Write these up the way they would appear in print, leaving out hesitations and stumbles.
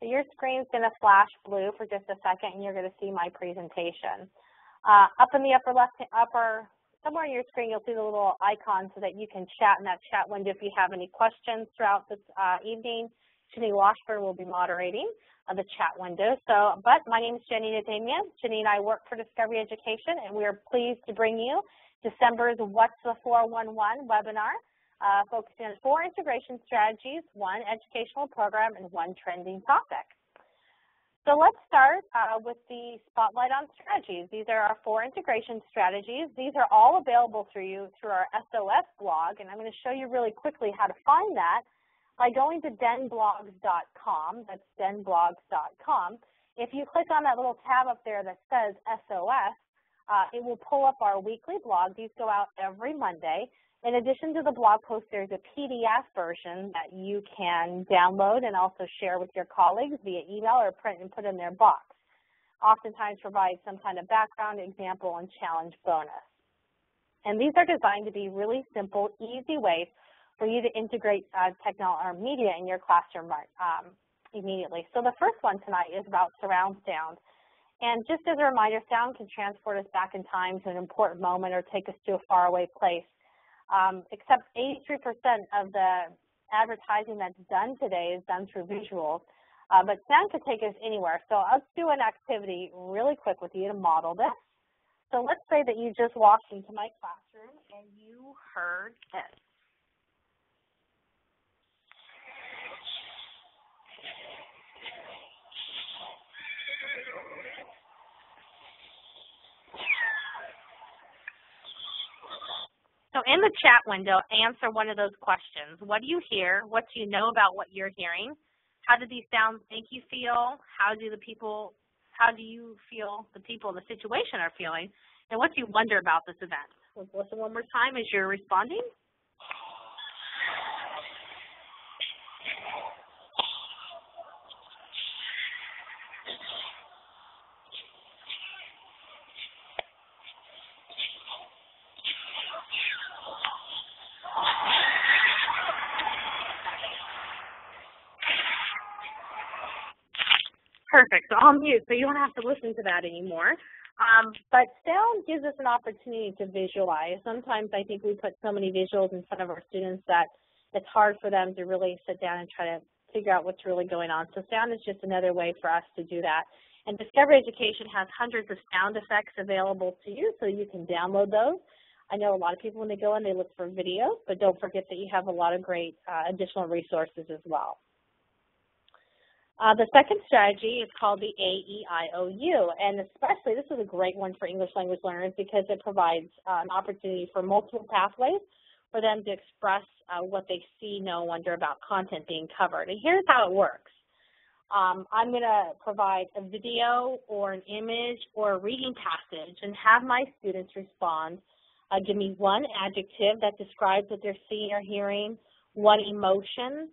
So your screen's going to flash blue for just a second, and you're going to see my presentation. Up in the somewhere on your screen, you'll see the little icon so that you can chat in that chat window if you have any questions throughout this evening. Janine Washburn will be moderating the chat window. But my name is Janine Damian. Janine and I work for Discovery Education, and we are pleased to bring you December's What's the 411 webinar, focusing on 4 integration strategies, 1 educational program, and 1 trending topic. So let's start with the spotlight on strategies. These are our 4 integration strategies. These are all available through our S.O.S blog, and I'm going to show you really quickly how to find that by going to denblogs.com. That's denblogs.com. If you click on that little tab up there that says S.O.S, it will pull up our weekly blog. These go out every Monday. In addition to the blog post, there's a PDF version that you can download and also share with your colleagues via email or print and put in their box. Oftentimes provide some kind of background, example, and challenge bonus. And these are designed to be really simple, easy ways for you to integrate technology or media in your classroom immediately. So the first one tonight is about surround sound. And just as a reminder, sound can transport us back in time to an important moment or take us to a faraway place. Except 83% of the advertising that's done today is done through visuals, but sound could take us anywhere. So let's do an activity really quick with you to model this. So let's say that you just walked into my classroom and you heard this. So in the chat window, answer one of those questions. What do you hear? What do you know about what you're hearing? How do these sounds make you feel? How do you feel the people in the situation are feeling? And what do you wonder about this event? Let's listen one more time as you're responding. Perfect. So I'll mute, so you don't have to listen to that anymore. But sound gives us an opportunity to visualize. Sometimes I think we put so many visuals in front of our students that it's hard for them to really sit down and try to figure out what's really going on. So sound is just another way for us to do that. And Discovery Education has hundreds of sound effects available to you, so you can download those. I know a lot of people, when they go in, they look for videos, but don't forget that you have a lot of great additional resources as well. The second strategy is called the AEIOU, and especially this is a great one for English language learners because it provides an opportunity for multiple pathways for them to express what they see, know, wonder about content being covered. And here's how it works. I'm going to provide a video or an image or a reading passage and have my students respond. Give me one adjective that describes what they're seeing or hearing, one emotion,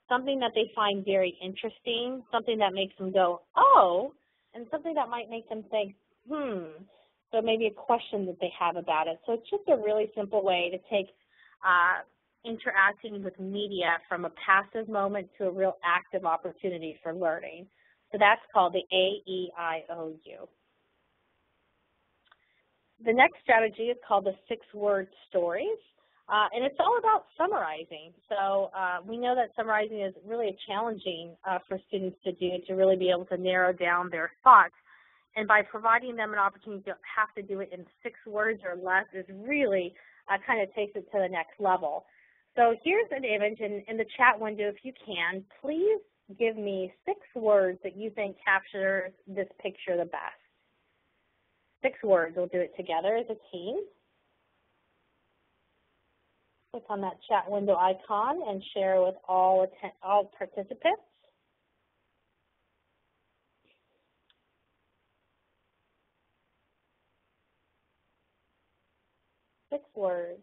something that they find very interesting, something that makes them go, oh, and something that might make them think, so maybe a question that they have about it. So it's just a really simple way to take interacting with media from a passive moment to a real active opportunity for learning. So that's called the AEIOU. The next strategy is called the 6-word stories. And it's all about summarizing. So we know that summarizing is really challenging for students to do, to really be able to narrow down their thoughts. And by providing them an opportunity to have to do it in 6 words or less is really kind of takes it to the next level. So here's an image in the chat window. If you can, please give me 6 words that you think capture this picture the best. 6 words. We'll do it together as a team. Click on that chat window icon and share with all participants. Six words.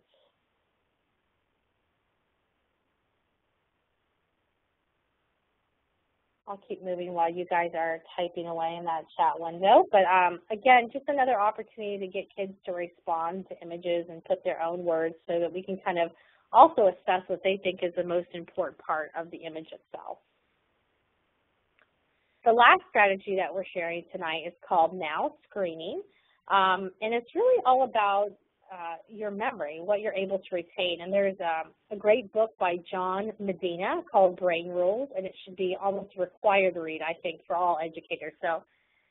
I'll keep moving while you guys are typing away in that chat window. But again, just another opportunity to get kids to respond to images and put their own words so that we can kind of also assess what they think is the most important part of the image itself. The last strategy that we're sharing tonight is called Now Screening, and it's really all about your memory, what you're able to retain. And there's a great book by John Medina called Brain Rules, and it should be almost a required read, I think, for all educators. So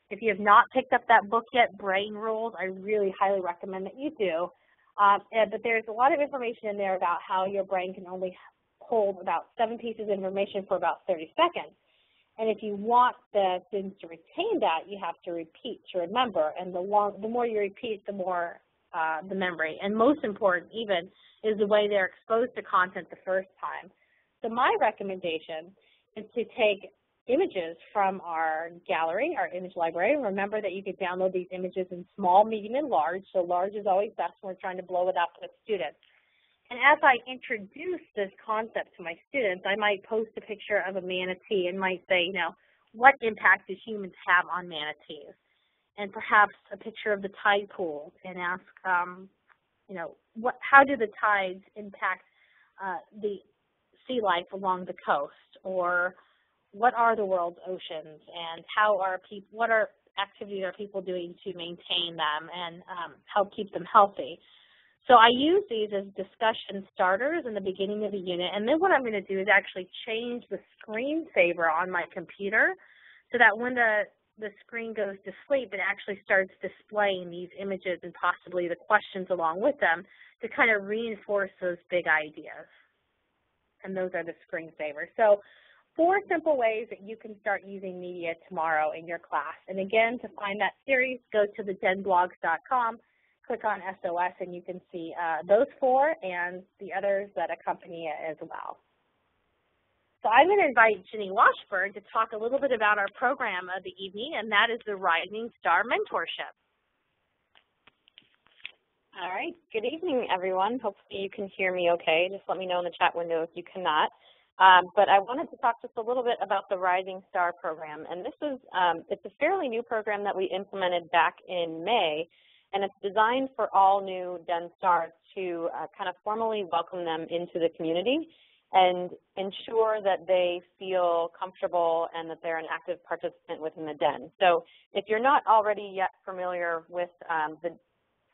if you have not picked up that book yet, Brain Rules, I really highly recommend that you do. But there's a lot of information in there about how your brain can only hold about 7 pieces of information for about 30 seconds. And if you want the students to retain that, you have to repeat to remember. And the more you repeat, the more the memory. And most important even is the way they're exposed to content the first time. So my recommendation is to take images from our gallery, our image library. Remember that you can download these images in small, medium, and large. So large is always best when we're trying to blow it up with students. And as I introduce this concept to my students, I might post a picture of a manatee and might say, you know, what impact do humans have on manatees? And perhaps a picture of the tide pool and ask, you know, how do the tides impact the sea life along the coast? Or what are the world's oceans, and what activities are people doing to maintain them and help keep them healthy? So I use these as discussion starters in the beginning of the unit, and then what I'm going to do is actually change the screensaver on my computer so that when the screen goes to sleep, it actually starts displaying these images and possibly the questions along with them to kind of reinforce those big ideas. And those are the screensavers. So 4 simple ways that you can start using media tomorrow in your class. And again, to find that series, go to thedenblogs.com, click on S.O.S, and you can see those 4 and the others that accompany it as well. So I'm going to invite Ginny Washburn to talk a little bit about our program of the evening, and that is the Rising Star Mentorship. All right. Good evening, everyone. Hopefully you can hear me okay. Just let me know in the chat window if you cannot. But I wanted to talk just a little bit about the Rising Star program. And this is it's a fairly new program that we implemented back in May, and it's designed for all new DEN stars to kind of formally welcome them into the community and ensure that they feel comfortable and that they're an active participant within the DEN. So if you're not already yet familiar with the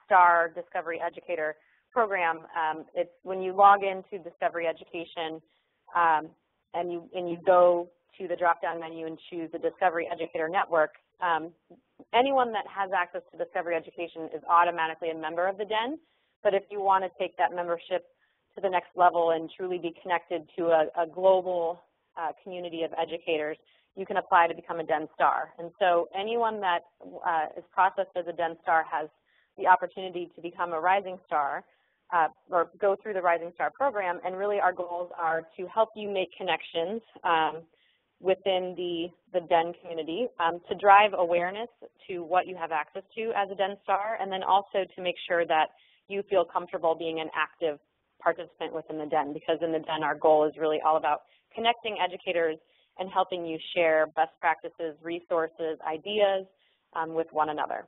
STAR Discovery Educator program, it's when you log into Discovery Education and you go to the drop-down menu and choose the Discovery Educator Network, anyone that has access to Discovery Education is automatically a member of the DEN. But if you want to take that membership to the next level and truly be connected to a global community of educators, you can apply to become a DEN Star. And so anyone that is processed as a DEN Star has the opportunity to become a Rising Star or go through the Rising Star program. And really our goals are to help you make connections within the DEN community, to drive awareness to what you have access to as a DEN Star, and then also to make sure that you feel comfortable being an active participant within the DEN, because in the DEN our goal is really all about connecting educators and helping you share best practices, resources, ideas with one another.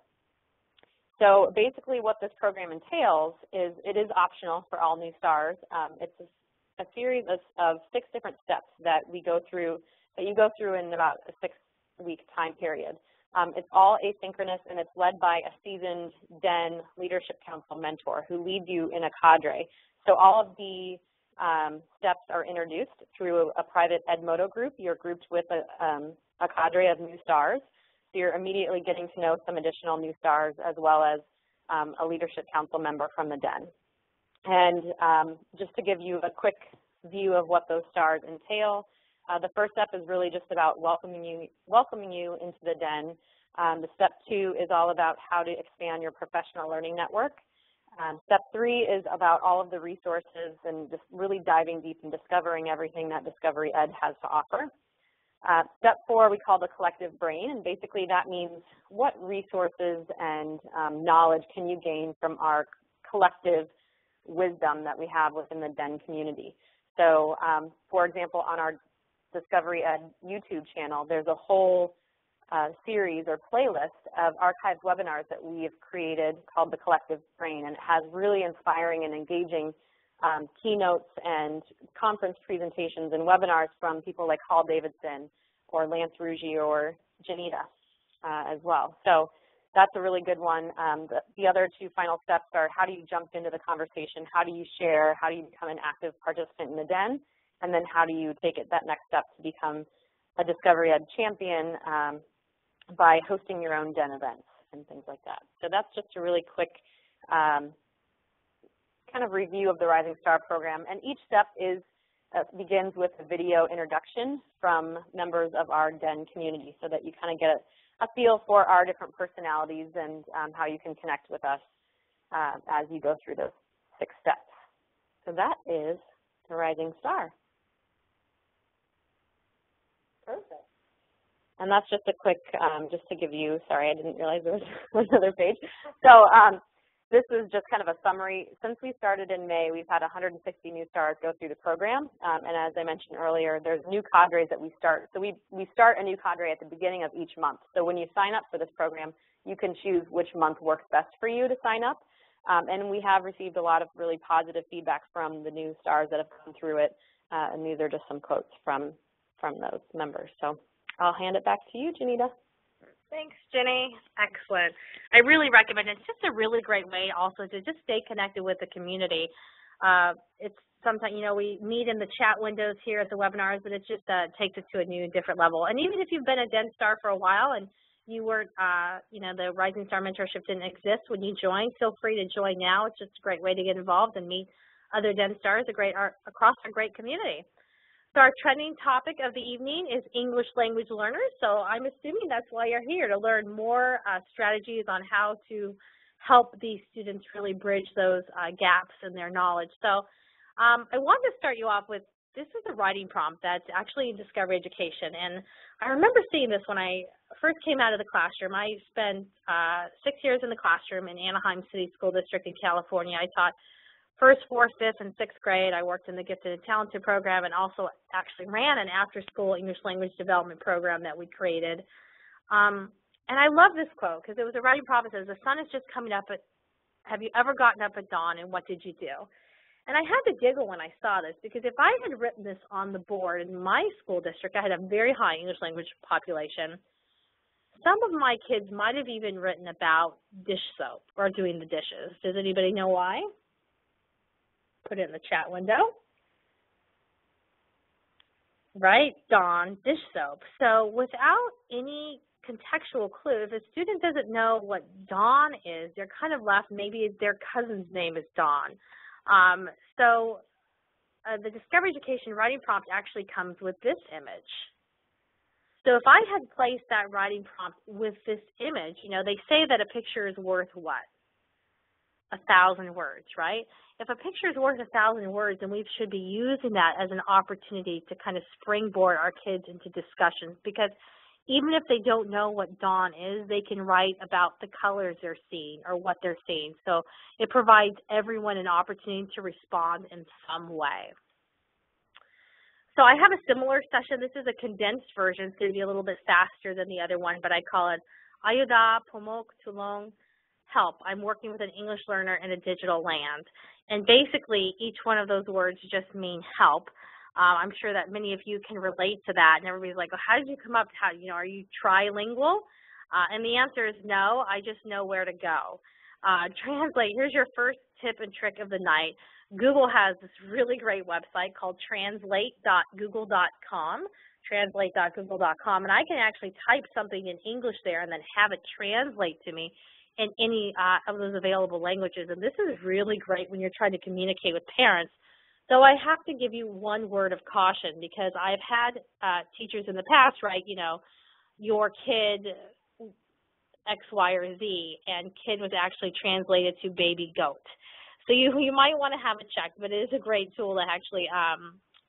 So basically what this program entails is it is optional for all new stars. It's a series of 6 different steps that you go through in about a 6-week time period. It's all asynchronous, and it's led by a seasoned DEN Leadership Council mentor who leads you in a cadre. So all of the steps are introduced through a private Edmodo group. You're grouped with a cadre of new stars. So you're immediately getting to know some additional new stars as well as a Leadership Council member from the DEN. And just to give you a quick view of what those stars entail, the first step is really just about welcoming you into the DEN. The step 2 is all about how to expand your professional learning network. Step 3 is about all of the resources and just really diving deep and discovering everything that Discovery Ed has to offer. Step 4 we call the collective brain, and basically that means what resources and knowledge can you gain from our collective wisdom that we have within the DEN community. So for example, on our Discovery Ed YouTube channel, there's a whole series or playlist of archived webinars that we have created called The Collective Brain, and it has really inspiring and engaging keynotes and conference presentations and webinars from people like Hall Davidson or Lance Ruggie or Janita as well. So that's a really good one. The other two final steps are how do you jump into the conversation, how do you share, how do you become an active participant in the den, and then how do you take it that next step to become a Discovery Ed champion by hosting your own den events and things like that. So that's just a really quick kind of review of the Rising Star program. And each step begins with a video introduction from members of our den community so that you kind of get a feel for our different personalities and how you can connect with us as you go through those 6 steps. So that is the Rising Star. Perfect. And that's just a quick, just to give you, sorry, I didn't realize there was another page. So this is just kind of a summary. Since we started in May, we've had 160 new stars go through the program. And as I mentioned earlier, there's new cadres that we start. So we start a new cadre at the beginning of each month. So when you sign up for this program, you can choose which month works best for you to sign up. And we have received a lot of really positive feedback from the new stars that have come through it. And these are just some quotes from those members. So I'll hand it back to you, Janita. Thanks, Jenny. Excellent. I really recommend it. It's just a really great way also to just stay connected with the community. It's sometimes, you know, we meet in the chat windows here at the webinars, but it just takes it to a new, different level. And even if you've been a Den Star for a while and you weren't, you know, the Rising Star mentorship didn't exist when you joined, feel free to join now. It's just a great way to get involved and meet other Den Stars across our great community. So our trending topic of the evening is English language learners. So I'm assuming that's why you're here, to learn more strategies on how to help these students really bridge those gaps in their knowledge. So I wanted to start you off with, this is a writing prompt that's actually in Discovery Education. And I remember seeing this when I first came out of the classroom. I spent 6 years in the classroom in Anaheim City School District in California. I taught first, fourth, fifth, and sixth grade. I worked in the Gifted and Talented program and also actually ran an after-school English language development program that we created. And I love this quote because it was a writing prompt that says, the sun is just coming up, but have you ever gotten up at dawn and what did you do? And I had to giggle when I saw this because if I had written this on the board in my school district, I had a very high English language population. Some of my kids might have even written about dish soap or doing the dishes. Does anybody know why? Put it in the chat window. Right, Dawn, dish soap. So without any contextual clue, if a student doesn't know what Dawn is, they're kind of left, maybe their cousin's name is Dawn. The Discovery Education writing prompt actually comes with this image. So if I had placed that writing prompt with this image, you know, they say that a picture is worth what? 1,000 words, right? If a picture is worth 1,000 words, then we should be using that as an opportunity to kind of springboard our kids into discussions, because even if they don't know what dawn is, they can write about the colors they're seeing or what they're seeing. So it provides everyone an opportunity to respond in some way. So I have a similar session. This is a condensed version. It's going to be a little bit faster than the other one, but I call it Ayuda Pomok Tulong Help. I'm working with an English learner in a digital land. And basically, each one of those words just mean help. I'm sure that many of you can relate to that. And everybody's like, well, how did you come up? How, you know, are you trilingual? And the answer is no. I just know where to go. Translate. Here's your first tip and trick of the night. Google has this really great website called translate.google.com, translate.google.com, and I can actually type something in English there and then have it translate to me in any of those available languages. And this is really great when you're trying to communicate with parents. So I have to give you one word of caution, because I've had teachers in the past write, you know, your kid X, Y, or Z, and kid was actually translated to baby goat. So you might want to have it checked, but it is a great tool to actually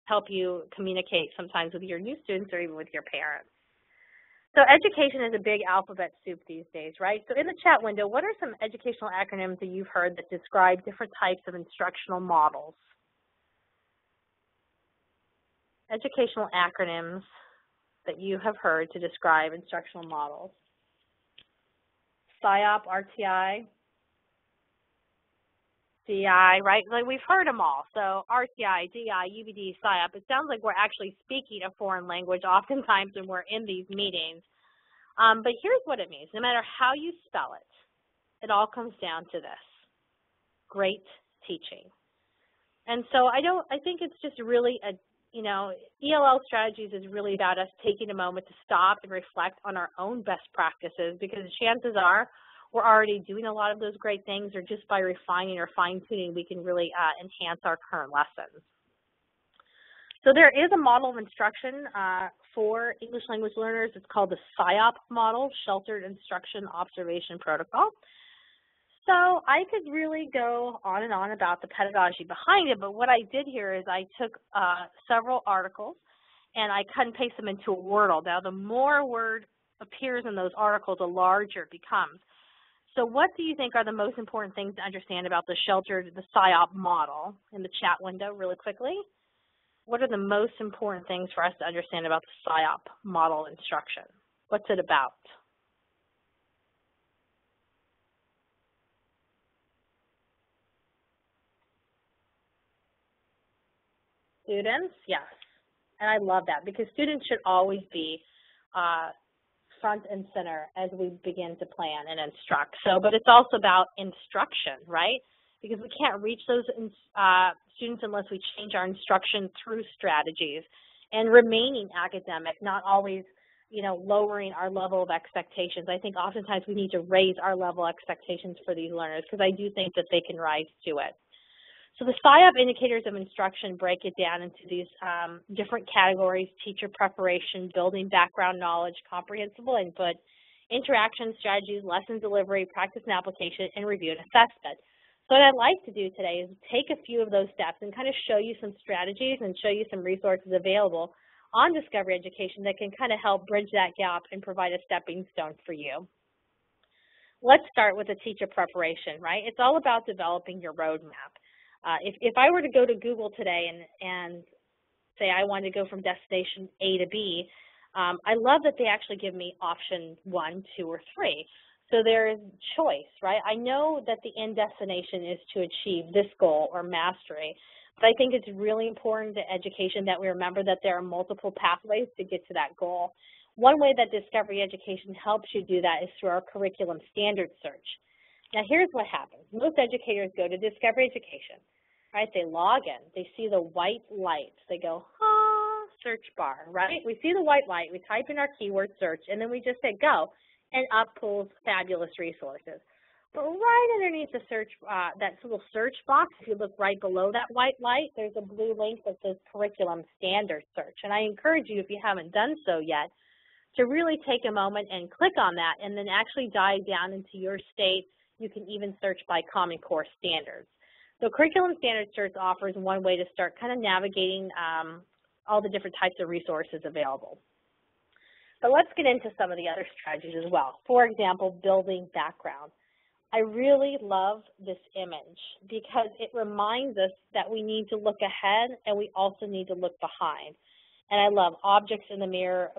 help you communicate sometimes with your new students or even with your parents. So education is a big alphabet soup these days, right? So in the chat window, what are some educational acronyms that you've heard that describe different types of instructional models? Educational acronyms that you have heard to describe instructional models. SIOP, RTI, DI, right? Like we've heard them all. So RTI, DI, UBD, SIOP. It sounds like we're actually speaking a foreign language oftentimes when we're in these meetings. But here's what it means. No matter how you spell it, it all comes down to this: great teaching. And so I think it's just really ELL Strategies is really about us taking a moment to stop and reflect on our own best practices, because chances are we're already doing a lot of those great things, or just by refining or fine-tuning, we can really enhance our current lessons. So there is a model of instruction for English language learners. It's called the SIOP model, Sheltered Instruction Observation Protocol. So I could really go on and on about the pedagogy behind it, but what I did here is I took several articles and I cut and paste them into a Wordle. Now, the more word appears in those articles, the larger it becomes. So what do you think are the most important things to understand about the SIOP model in the chat window really quickly? What are the most important things for us to understand about the SIOP model instruction? What's it about? Students, yes. And I love that, because students should always be front and center as we begin to plan and instruct. So, but it's also about instruction, right? Because we can't reach those students unless we change our instruction through strategies, and remaining academic, not always, lowering our level of expectations. I think oftentimes we need to raise our level of expectations for these learners, because I do think that they can rise to it. So the SIOP indicators of instruction break it down into these different categories: teacher preparation, building background knowledge, comprehensible input, interaction strategies, lesson delivery, practice and application, and review and assessment. So what I'd like to do today is take a few of those steps and kind of show you some strategies and show you some resources available on Discovery Education that can kind of help bridge that gap and provide a stepping stone for you. Let's start with the teacher preparation, right? It's all about developing your roadmap. If I were to go to Google today and say I want to go from destination A to B, I love that they actually give me option 1, 2, or 3. So there is choice, right? I know that the end destination is to achieve this goal or mastery, but I think it's really important to education that we remember that there are multiple pathways to get to that goal. One way that Discovery Education helps you do that is through our curriculum standard search. Now here's what happens. Most educators go to Discovery Education, right? They log in, they see the white lights, they go, search bar, right? We see the white light, we type in our keyword search, and then we just say go, and up pulls fabulous resources. But right underneath the search, that little search box, if you look right below that white light, there's a blue link that says Curriculum Standard Search. And I encourage you, if you haven't done so yet, to really take a moment and click on that, and then actually dive down into your state. You can even search by Common Core standards. So Curriculum Standard Search offers one way to start kind of navigating all the different types of resources available. But let's get into some of the other strategies as well. For example, building background. I really love this image because it reminds us that we need to look ahead and we also need to look behind. And I love objects in the mirror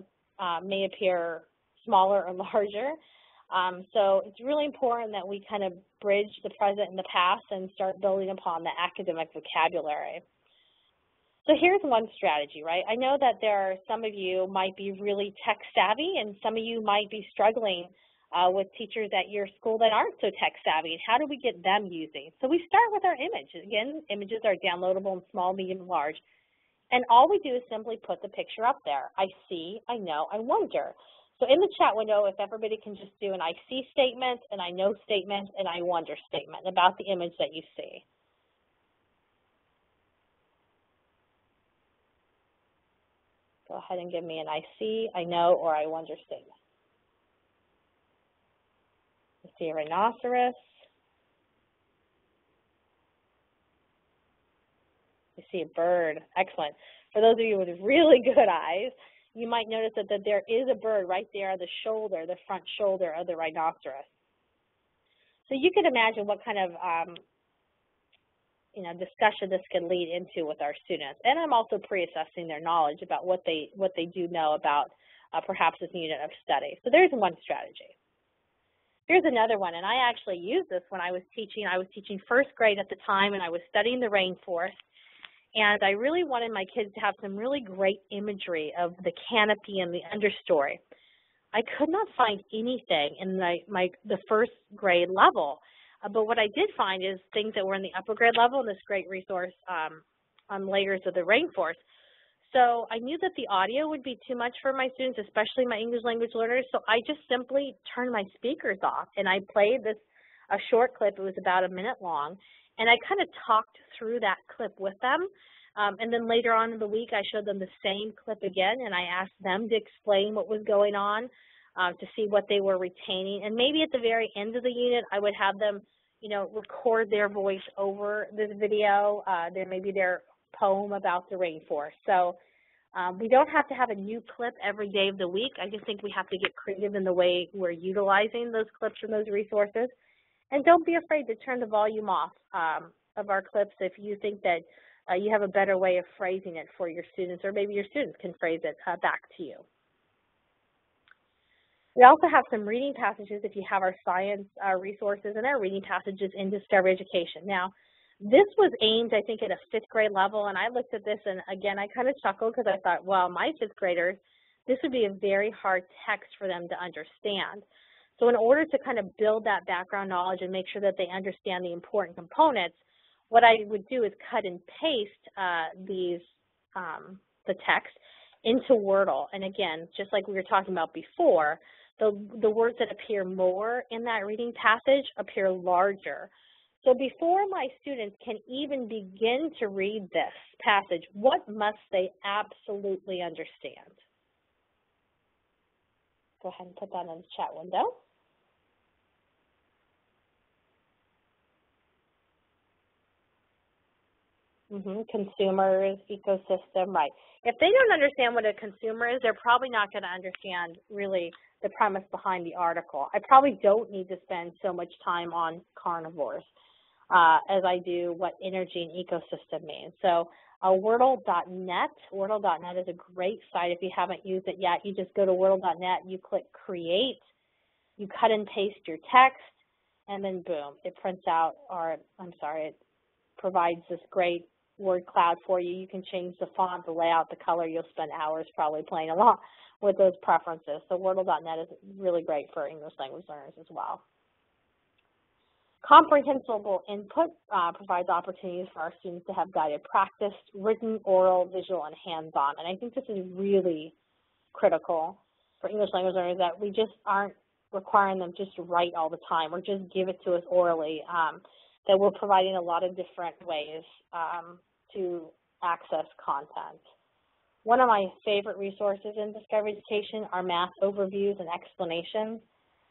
may appear smaller or larger. So it's really important that we kind of bridge the present and the past and start building upon the academic vocabulary. So here's one strategy, right? I know that there are some of you might be really tech savvy, and some of you might be struggling with teachers at your school that aren't so tech savvy. And how do we get them using? So we start with our image. Again, images are downloadable in small, medium, and large. And all we do is simply put the picture up there. I see, I know, I wonder. So in the chat window, if everybody can just do an I see statement, an I know statement, and I wonder statement about the image that you see. Go ahead and give me an I see, I know, or I wonder statement. I see a rhinoceros. I see a bird. Excellent. For those of you with really good eyes, you might notice that there is a bird right there on the shoulder, the front shoulder of the rhinoceros. So you can imagine what kind of discussion this can lead into with our students. And I'm also pre-assessing their knowledge about what they do know about perhaps this unit of study. So there's one strategy. Here's another one, and I actually used this when I was teaching. I was teaching first grade at the time, and I was studying the rainforest. And I really wanted my kids to have some really great imagery of the canopy and the understory. I could not find anything in the first grade level. But what I did find is things that were in the upper grade level in this great resource on layers of the rainforest. So I knew that the audio would be too much for my students, especially my English language learners, so I just simply turned my speakers off, and I played a short clip. It was about a minute long, and I kind of talked through that clip with them. And then later on in the week, I showed them the same clip again, and I asked them to explain what was going on to see what they were retaining. And maybe at the very end of the unit, I would have them, you know, record their voice over this video, maybe their poem about the rainforest. So we don't have to have a new clip every day of the week. I just think we have to get creative in the way we're utilizing those clips and those resources. And don't be afraid to turn the volume off of our clips if you think that you have a better way of phrasing it for your students, or maybe your students can phrase it back to you. We also have some reading passages if you have our science resources, and our reading passages in Discovery Education. Now, this was aimed, I think, at a 5th grade level, and I looked at this, and again, I kind of chuckled because I thought, well, my 5th graders, this would be a very hard text for them to understand. So in order to kind of build that background knowledge and make sure that they understand the important components, what I would do is cut and paste the text into Wordle. And again, just like we were talking about before, the words that appear more in that reading passage appear larger. So before my students can even begin to read this passage, what must they absolutely understand? Go ahead and put that in the chat window. Consumers, ecosystem, right. If they don't understand what a consumer is, they're probably not going to understand really the premise behind the article. I probably don't need to spend so much time on carnivores as I do what energy and ecosystem means. So Wordle.net. Wordle.net is a great site. If you haven't used it yet, you just go to Wordle.net, you click Create, you cut and paste your text, and then boom, it prints out, it provides this great word cloud for you. You can change the font, the layout, the color. You'll spend hours probably playing along with those preferences. So Wordle.net is really great for English language learners as well. Comprehensible input provides opportunities for our students to have guided practice, written, oral, visual, and hands-on. And I think this is really critical for English language learners, that we just aren't requiring them just to write all the time or just give it to us orally, that we're providing a lot of different ways to access content. One of my favorite resources in Discovery Education are math overviews and explanations.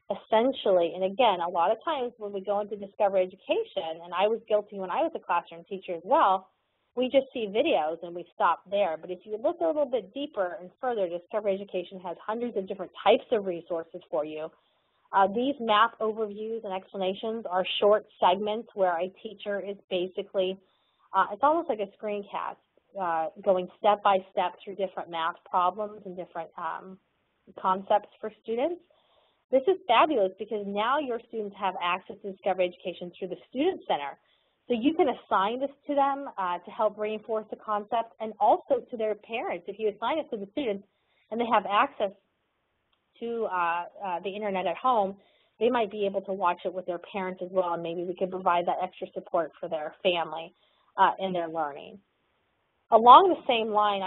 Essentially, and again, a lot of times when we go into Discovery Education, and I was guilty when I was a classroom teacher as well, we just see videos and we stop there. But if you look a little bit deeper and further, Discovery Education has hundreds of different types of resources for you. These math overviews and explanations are short segments where a teacher is basically, it's almost like a screencast, going step by step through different math problems and different concepts for students. This is fabulous because now your students have access to Discovery Education through the Student Center. So you can assign this to them to help reinforce the concept, and also to their parents. If you assign it to the students and they have access to the internet at home, they might be able to watch it with their parents as well, and maybe we could provide that extra support for their family in their learning. Along the same line,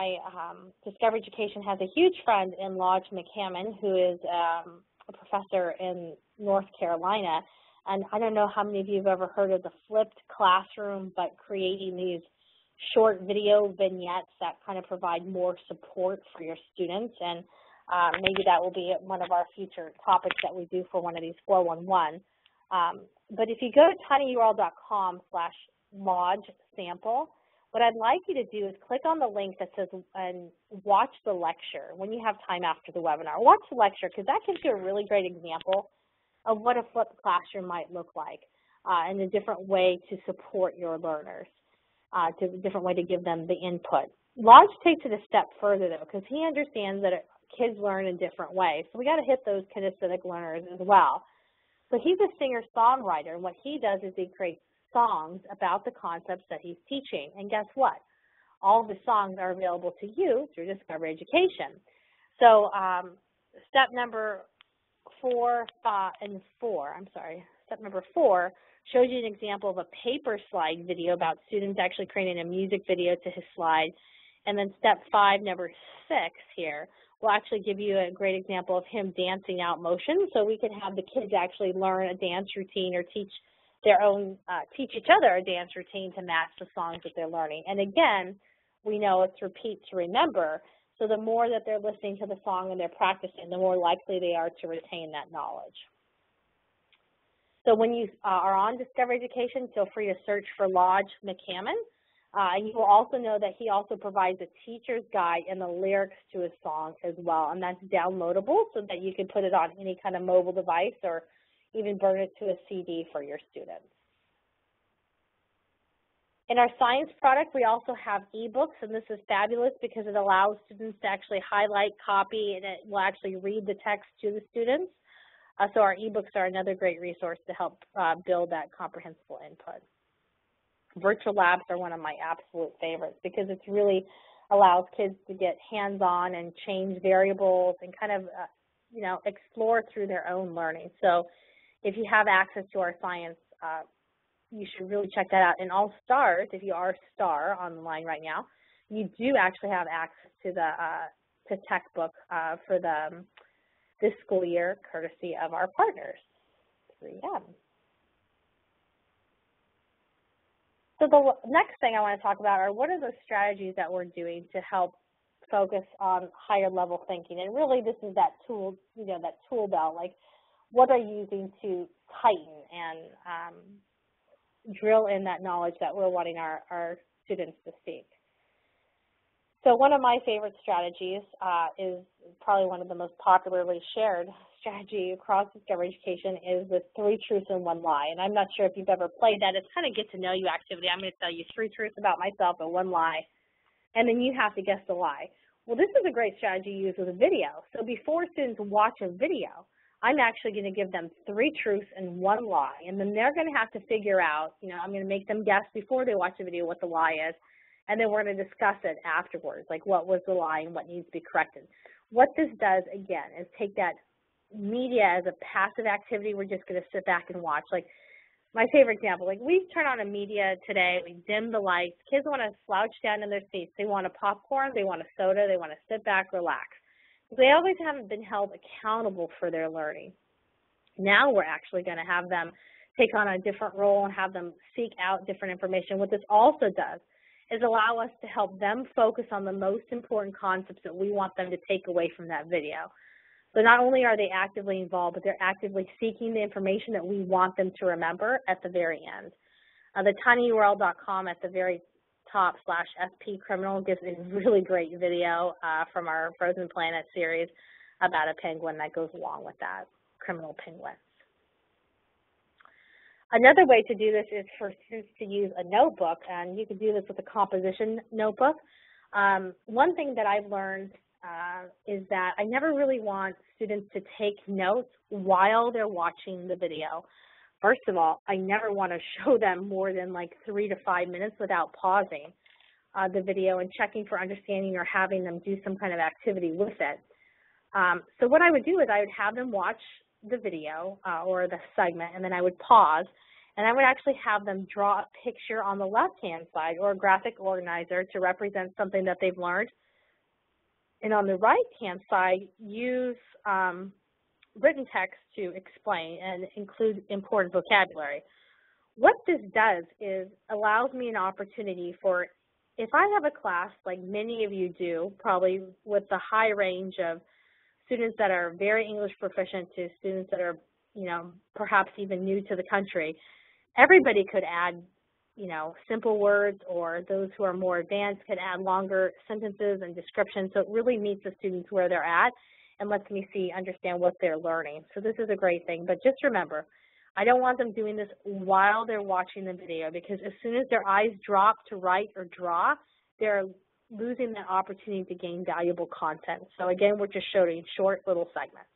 Discovery Education has a huge friend in Lodge McCammon, who is a professor in North Carolina, and I don't know how many of you have ever heard of the flipped classroom, but creating these short video vignettes that kind of provide more support for your students, and maybe that will be one of our future topics that we do for one of these 411. But if you go to tinyurl.com/lodge-sample, what I'd like you to do is click on the link that says and watch the lecture when you have time after the webinar. Watch the lecture, because that gives you a really great example of what a flipped classroom might look like and a different way to support your learners, a different way to give them the input. Lodge takes it a step further, though, because he understands that kids learn in different ways. So we got to hit those kinesthetic learners as well. So he's a singer-songwriter, and what he does is he creates songs about the concepts that he's teaching. And guess what? All of the songs are available to you through Discovery Education. So step number 4 shows you an example of a paper slide video about students actually creating a music video to his slide. And then step 5, number 6 here, will actually give you a great example of him dancing out motion. So we could have the kids actually learn a dance routine or teach each other a dance routine to match the songs that they're learning. And again, we know it's repeat to remember. So the more that they're listening to the song and they're practicing, the more likely they are to retain that knowledge. So when you are on Discover Education, feel free to search for Lodge McCammon. And you will also know that he also provides a teacher's guide and the lyrics to his song as well. And that's downloadable so that you can put it on any kind of mobile device or even burn it to a CD for your students. In our science product, we also have ebooks, and this is fabulous because it allows students to actually highlight, copy, and it will actually read the text to the students. So our ebooks are another great resource to help build that comprehensible input. Virtual labs are one of my absolute favorites because it really allows kids to get hands-on and change variables and kind of, explore through their own learning. So if you have access to our science, you should really check that out. And all stars, if you are a star on the line right now, you do actually have access to the textbook for this school year, courtesy of our partners, 3M. So the next thing I want to talk about are what are the strategies that we're doing to help focus on higher level thinking. And really this is that tool, that tool belt, like what are you using to tighten and drill in that knowledge that we're wanting our students to seek. So one of my favorite strategies is probably one of the most popularly shared strategy across Discover Education is the 3 truths and 1 lie. And I'm not sure if you've ever played that. It's kind of get to know you activity. I'm going to tell you 3 truths about myself and 1 lie, and then you have to guess the lie. Well, this is a great strategy to use with a video. So before students watch a video, I'm actually going to give them 3 truths and 1 lie, and then they're going to have to figure out, I'm going to make them guess before they watch the video what the lie is, and then we're going to discuss it afterwards, like what was the lie and what needs to be corrected. What this does, again, is take that media as a passive activity. We're just going to sit back and watch. Like my favorite example, like we turn on a media today, we dim the lights, kids want to slouch down in their seats. They want a popcorn, they want a soda, they want to sit back, relax. They always haven't been held accountable for their learning. Now we're actually going to have them take on a different role and have them seek out different information. What this also does is allow us to help them focus on the most important concepts that we want them to take away from that video. So not only are they actively involved, but they're actively seeking the information that we want them to remember at the very end. The tinyurl.com at the very top /SP criminal gives a really great video from our Frozen Planet series about a penguin that goes along with that, criminal penguins. Another way to do this is for students to use a notebook, and you can do this with a composition notebook. One thing that I've learned is that I never really want students to take notes while they're watching the video. First of all, I never want to show them more than like 3 to 5 minutes without pausing the video and checking for understanding or having them do some kind of activity with it. So what I would do is I would have them watch the video or the segment, and then I would pause, and I would actually have them draw a picture on the left-hand side or a graphic organizer to represent something that they've learned. And on the right-hand side, use written text to explain and include important vocabulary. What this does is allows me an opportunity for, if I have a class like many of you do, probably with the high range of students that are very English proficient to students that are, perhaps even new to the country, everybody could add, simple words, or those who are more advanced could add longer sentences and descriptions. So it really meets the students where they're at and lets me understand what they're learning. So this is a great thing. But just remember, I don't want them doing this while they're watching the video, because as soon as their eyes drop to write or draw, they're losing that opportunity to gain valuable content. So again, we're just showing short little segments.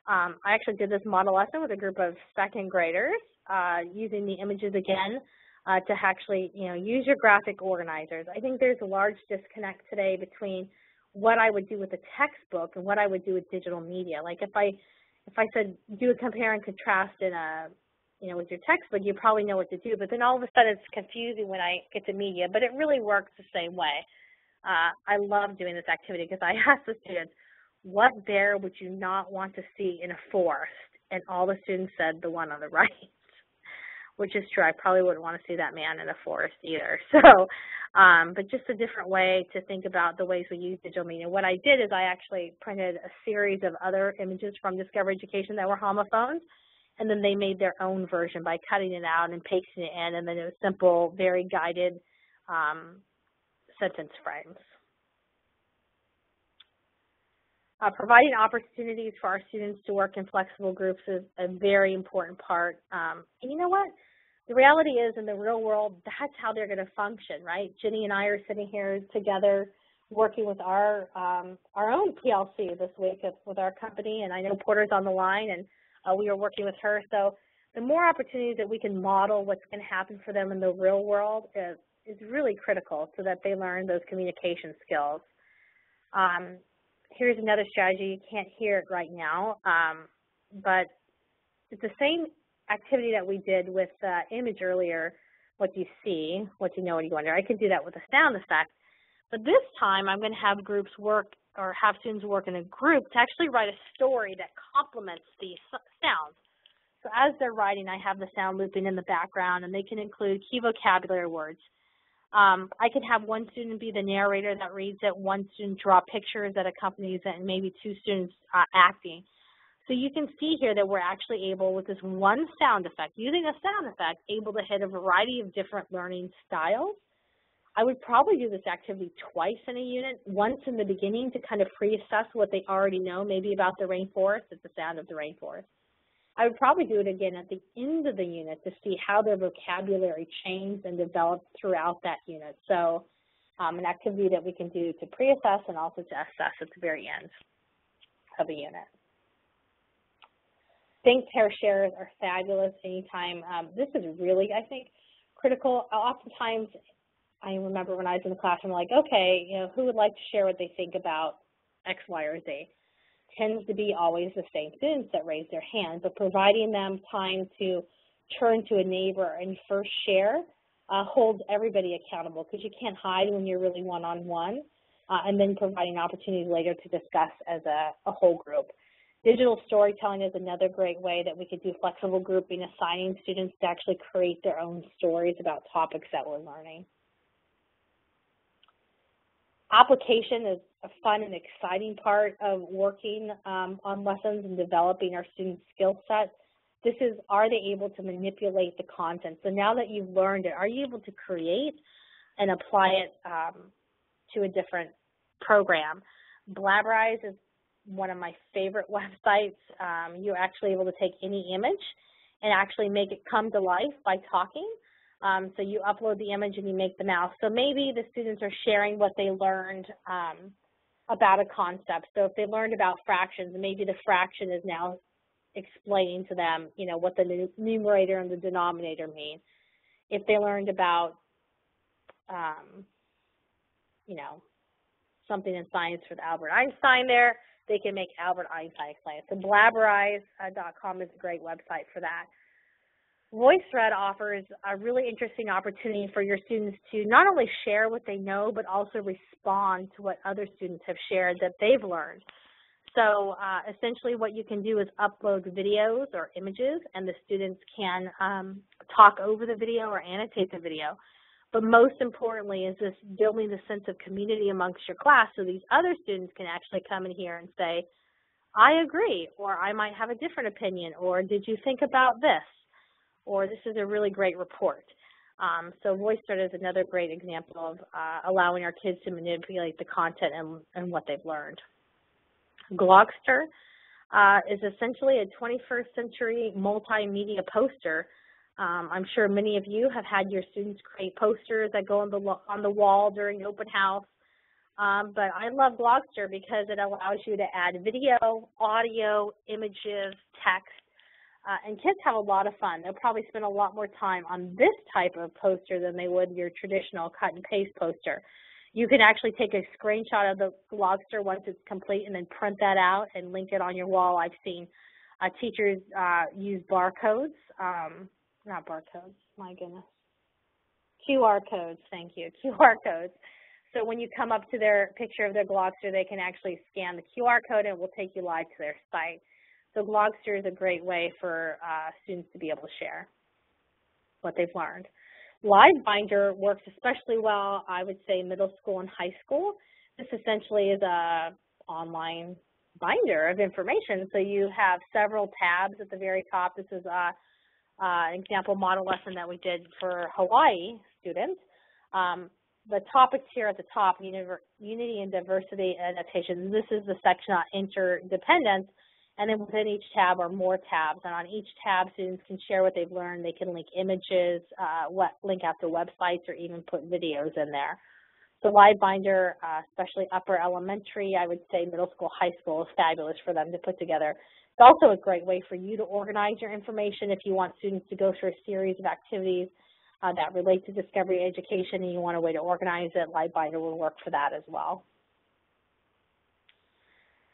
I actually did this model lesson with a group of second graders using the images again to actually, use your graphic organizers. I think there's a large disconnect today between what I would do with a textbook and what I would do with digital media. Like if I said do a compare and contrast in a, with your textbook, you probably know what to do, but then all of a sudden it's confusing when I get to media, but it really works the same way. I love doing this activity because I ask the students, what bear would you not want to see in a forest? And all the students said the one on the right, which is true. I probably wouldn't want to see that man in a forest either. So, but just a different way to think about the ways we use digital media. What I did is I actually printed a series of other images from Discover Education that were homophones, and then they made their own version by cutting it out and pasting it in, and then it was simple, very guided sentence frames. Providing opportunities for our students to work in flexible groups is a very important part. And you know what? The reality is, in the real world, that's how they're going to function, right? Jenny and I are sitting here together working with our own PLC this week with our company, and I know Porter's on the line, and we are working with her. So the more opportunities that we can model what's going to happen for them in the real world is really critical so that they learn those communication skills. Here's another strategy. You can't hear it right now, but it's the same activity that we did with the image earlier, what you see, what you know, what you wonder. I could do that with a sound effect, but this time I'm going to have groups work or have students work in a group to actually write a story that complements these sounds. So as they're writing, I have the sound looping in the background, and they can include key vocabulary words. I could have one student be the narrator that reads it, one student draw pictures that accompanies it, and maybe two students acting. So you can see here that we're actually able, with this one sound effect, using a sound effect, able to hit a variety of different learning styles. I would probably do this activity twice in a unit, once in the beginning to kind of pre-assess what they already know, maybe about the rainforest, it's the sound of the rainforest. I would probably do it again at the end of the unit to see how their vocabulary changed and developed throughout that unit. So an activity that we can do to pre-assess and also to assess at the very end of a unit. Think, pair, shares are fabulous anytime. This is really, I think, critical. Oftentimes, I remember when I was in the classroom, like, okay, who would like to share what they think about X, Y, or Z? Tends to be always the same students that raise their hand, but providing them time to turn to a neighbor and first share holds everybody accountable, because you can't hide when you're really one-on-one, and then providing opportunities later to discuss as a whole group. Digital storytelling is another great way that we could do flexible grouping, assigning students to actually create their own stories about topics that we're learning. Application is a fun and exciting part of working on lessons and developing our students' skill set. This is, are they able to manipulate the content? So now that you've learned it, are you able to create and apply it to a different program? Blabberize is one of my favorite websites. You're actually able to take any image and actually make it come to life by talking. So you upload the image and you make the mouse. So maybe the students are sharing what they learned about a concept. So if they learned about fractions, maybe the fraction is now explaining to them, what the numerator and the denominator mean. If they learned about, something in science with Albert Einstein there, they can make Albert Einstein explain it. So Blabberize.com is a great website for that. VoiceThread offers a really interesting opportunity for your students to not only share what they know, but also respond to what other students have shared that they've learned. So essentially what you can do is upload videos or images, and the students can talk over the video or annotate the video. But most importantly is this building the sense of community amongst your class, so these other students can actually come in here and say, I agree, or I might have a different opinion, or did you think about this? Or this is a really great report. So VoiceThread is another great example of allowing our kids to manipulate the content and what they've learned. Glogster is essentially a 21st century multimedia poster. I'm sure many of you have had your students create posters that go on the wall during open house. But I love Glogster because it allows you to add video, audio, images, text. And kids have a lot of fun. They'll probably spend a lot more time on this type of poster than they would your traditional cut and paste poster. You can actually take a screenshot of the Glogster once it's complete and then print that out and link it on your wall. I've seen teachers use barcodes, not barcodes, my goodness, QR codes, thank you, QR codes. So when you come up to their picture of their Glogster, they can actually scan the QR code and it will take you live to their site. So Glogster is a great way for students to be able to share what they've learned. LiveBinder works especially well, I would say, middle school and high school. This essentially is a online binder of information. So you have several tabs at the very top. This is an example model lesson that we did for Hawaii students. The topics here at the top, unity and diversity adaptation. This is the section on interdependence. And then within each tab are more tabs. And on each tab, students can share what they've learned. They can link images, link out to websites, or even put videos in there. So LiveBinder, especially upper elementary, I would say middle school, high school, is fabulous for them to put together. It's also a great way for you to organize your information if you want students to go through a series of activities that relate to discovery education and you want a way to organize it. LiveBinder will work for that as well.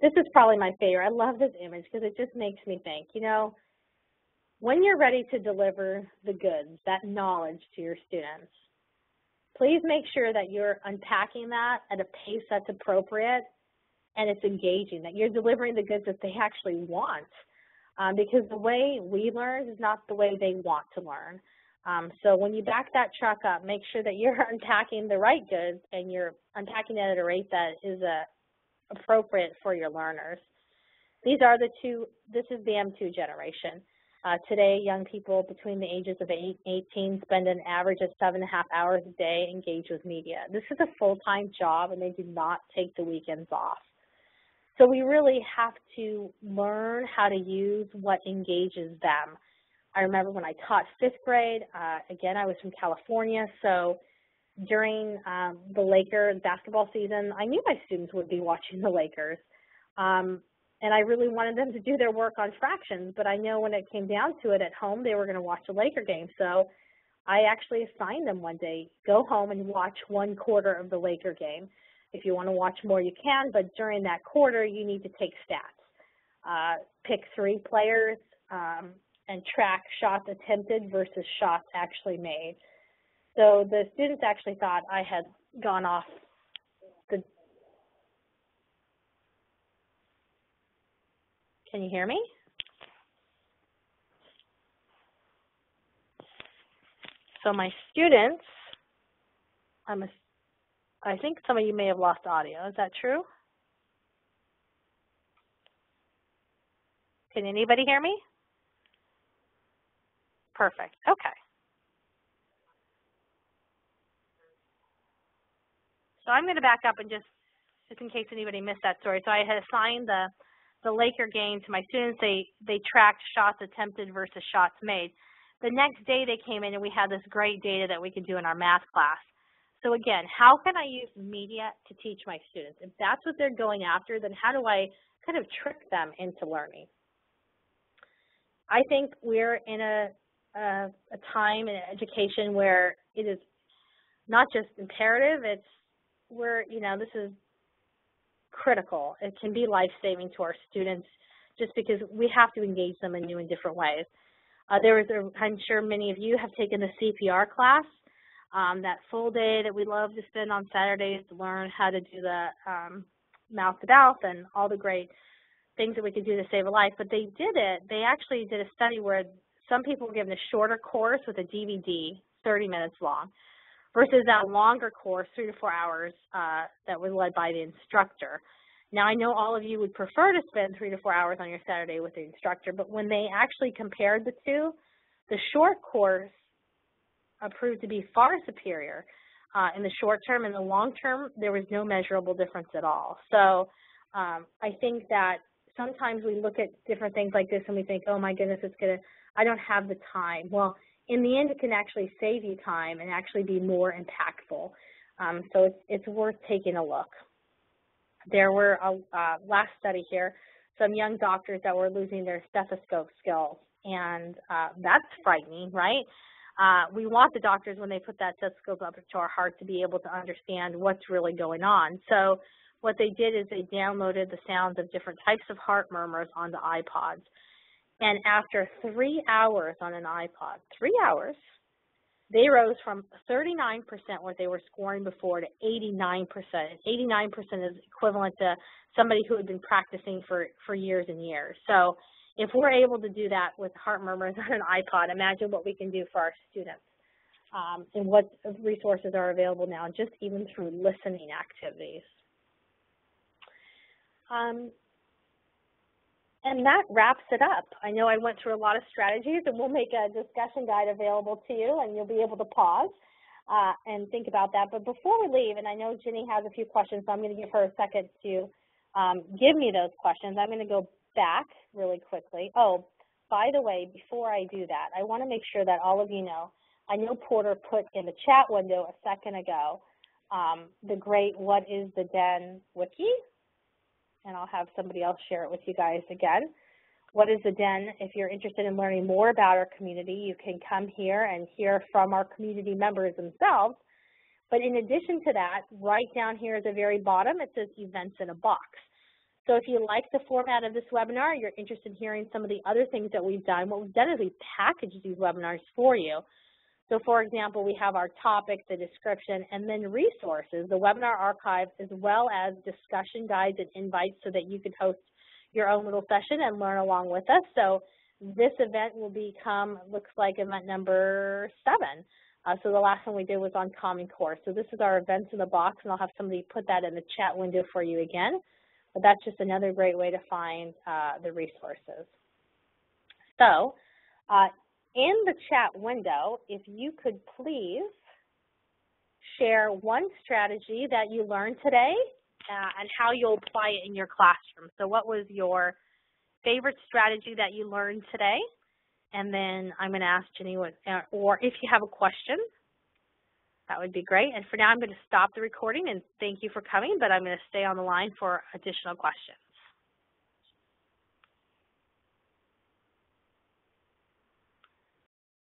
This is probably my favorite. I love this image because it just makes me think, you know, when you're ready to deliver the goods, that knowledge to your students, please make sure that you're unpacking that at a pace that's appropriate and it's engaging, that you're delivering the goods that they actually want. Because the way we learn is not the way they want to learn. So when you back that truck up, make sure that you're unpacking the right goods and you're unpacking it at a rate that is appropriate for your learners. These are the two, this is the M2 generation. Today, young people between the ages of 8 and 18 spend an average of 7.5 hours a day engaged with media. This is a full-time job and they do not take the weekends off. So we really have to learn how to use what engages them. I remember when I taught 5th grade, again, I was from California, so during the Laker basketball season, I knew my students would be watching the Lakers. And I really wanted them to do their work on fractions, but I know when it came down to it at home, they were going to watch the Laker game. So I actually assigned them one day, go home and watch 1/4 of the Laker game. If you want to watch more, you can, but during that quarter, you need to take stats. Pick 3 players and track shots attempted versus shots actually made. So the students actually thought I had gone off the... Can you hear me? So my students, I think some of you may have lost audio. Is that true? Can anybody hear me? Perfect. Okay. So I'm going to back up and just in case anybody missed that story. So I had assigned the Laker game to my students. They tracked shots attempted versus shots made. The next day they came in and we had this great data that we could do in our math class. So again, how can I use media to teach my students? If that's what they're going after, then how do I kind of trick them into learning? I think we're in a time in education where it is not just imperative, it's where, you know, this is critical. It can be life-saving to our students just because we have to engage them in new and different ways. I'm sure many of you have taken the CPR class, that full day that we love to spend on Saturdays to learn how to do the mouth-to-mouth and all the great things that we could do to save a life. But they actually did a study where some people were given a shorter course with a DVD, 30 minutes long, versus that longer course, 3 to 4 hours, that was led by the instructor. Now, I know all of you would prefer to spend 3 to 4 hours on your Saturday with the instructor, but when they actually compared the two, the short course proved to be far superior in the short term. In the long term, there was no measurable difference at all. So I think that sometimes we look at different things like this and we think, oh my goodness, I don't have the time. Well, in the end, it can actually save you time and actually be more impactful. So it's worth taking a look. There were, last study here, some young doctors that were losing their stethoscope skills, and that's frightening, right? We want the doctors, when they put that stethoscope up to our heart, to be able to understand what's really going on. So what they did is they downloaded the sounds of different types of heart murmurs onto iPods. And after 3 hours on an iPod, 3 hours, they rose from 39% what they were scoring before to 89%. 89% is equivalent to somebody who had been practicing for years and years. So if we're able to do that with heart murmurs on an iPod, imagine what we can do for our students and what resources are available now, just even through listening activities. And that wraps it up. I know I went through a lot of strategies, and we'll make a discussion guide available to you, and you'll be able to pause and think about that. But before we leave, and I know Ginny has a few questions, so I'm going to give her a second to give me those questions. I'm going to go back really quickly. Oh, by the way, before I do that, I want to make sure that all of you know, I know Porter put in the chat window a second ago the great What is the Den wiki, and I'll have somebody else share it with you guys again. What is the Den? If you're interested in learning more about our community, you can come here and hear from our community members themselves. But in addition to that, right down here at the very bottom, it says Events in a Box. So if you like the format of this webinar, you're interested in hearing some of the other things that we've done, what we've done is we've packaged these webinars for you. So for example, we have our topic, the description, and then resources, the webinar archive, as well as discussion guides and invites so that you can host your own little session and learn along with us. So this event will become, looks like, event number 7. So the last one we did was on Common Core. So this is our events in the box, and I'll have somebody put that in the chat window for you again. But that's just another great way to find the resources. So in the chat window, if you could please share one strategy that you learned today and how you'll apply it in your classroom. So what was your favorite strategy that you learned today? And then I'm going to ask Jenny, or if you have a question, that would be great. And for now, I'm going to stop the recording and thank you for coming, but I'm going to stay on the line for additional questions.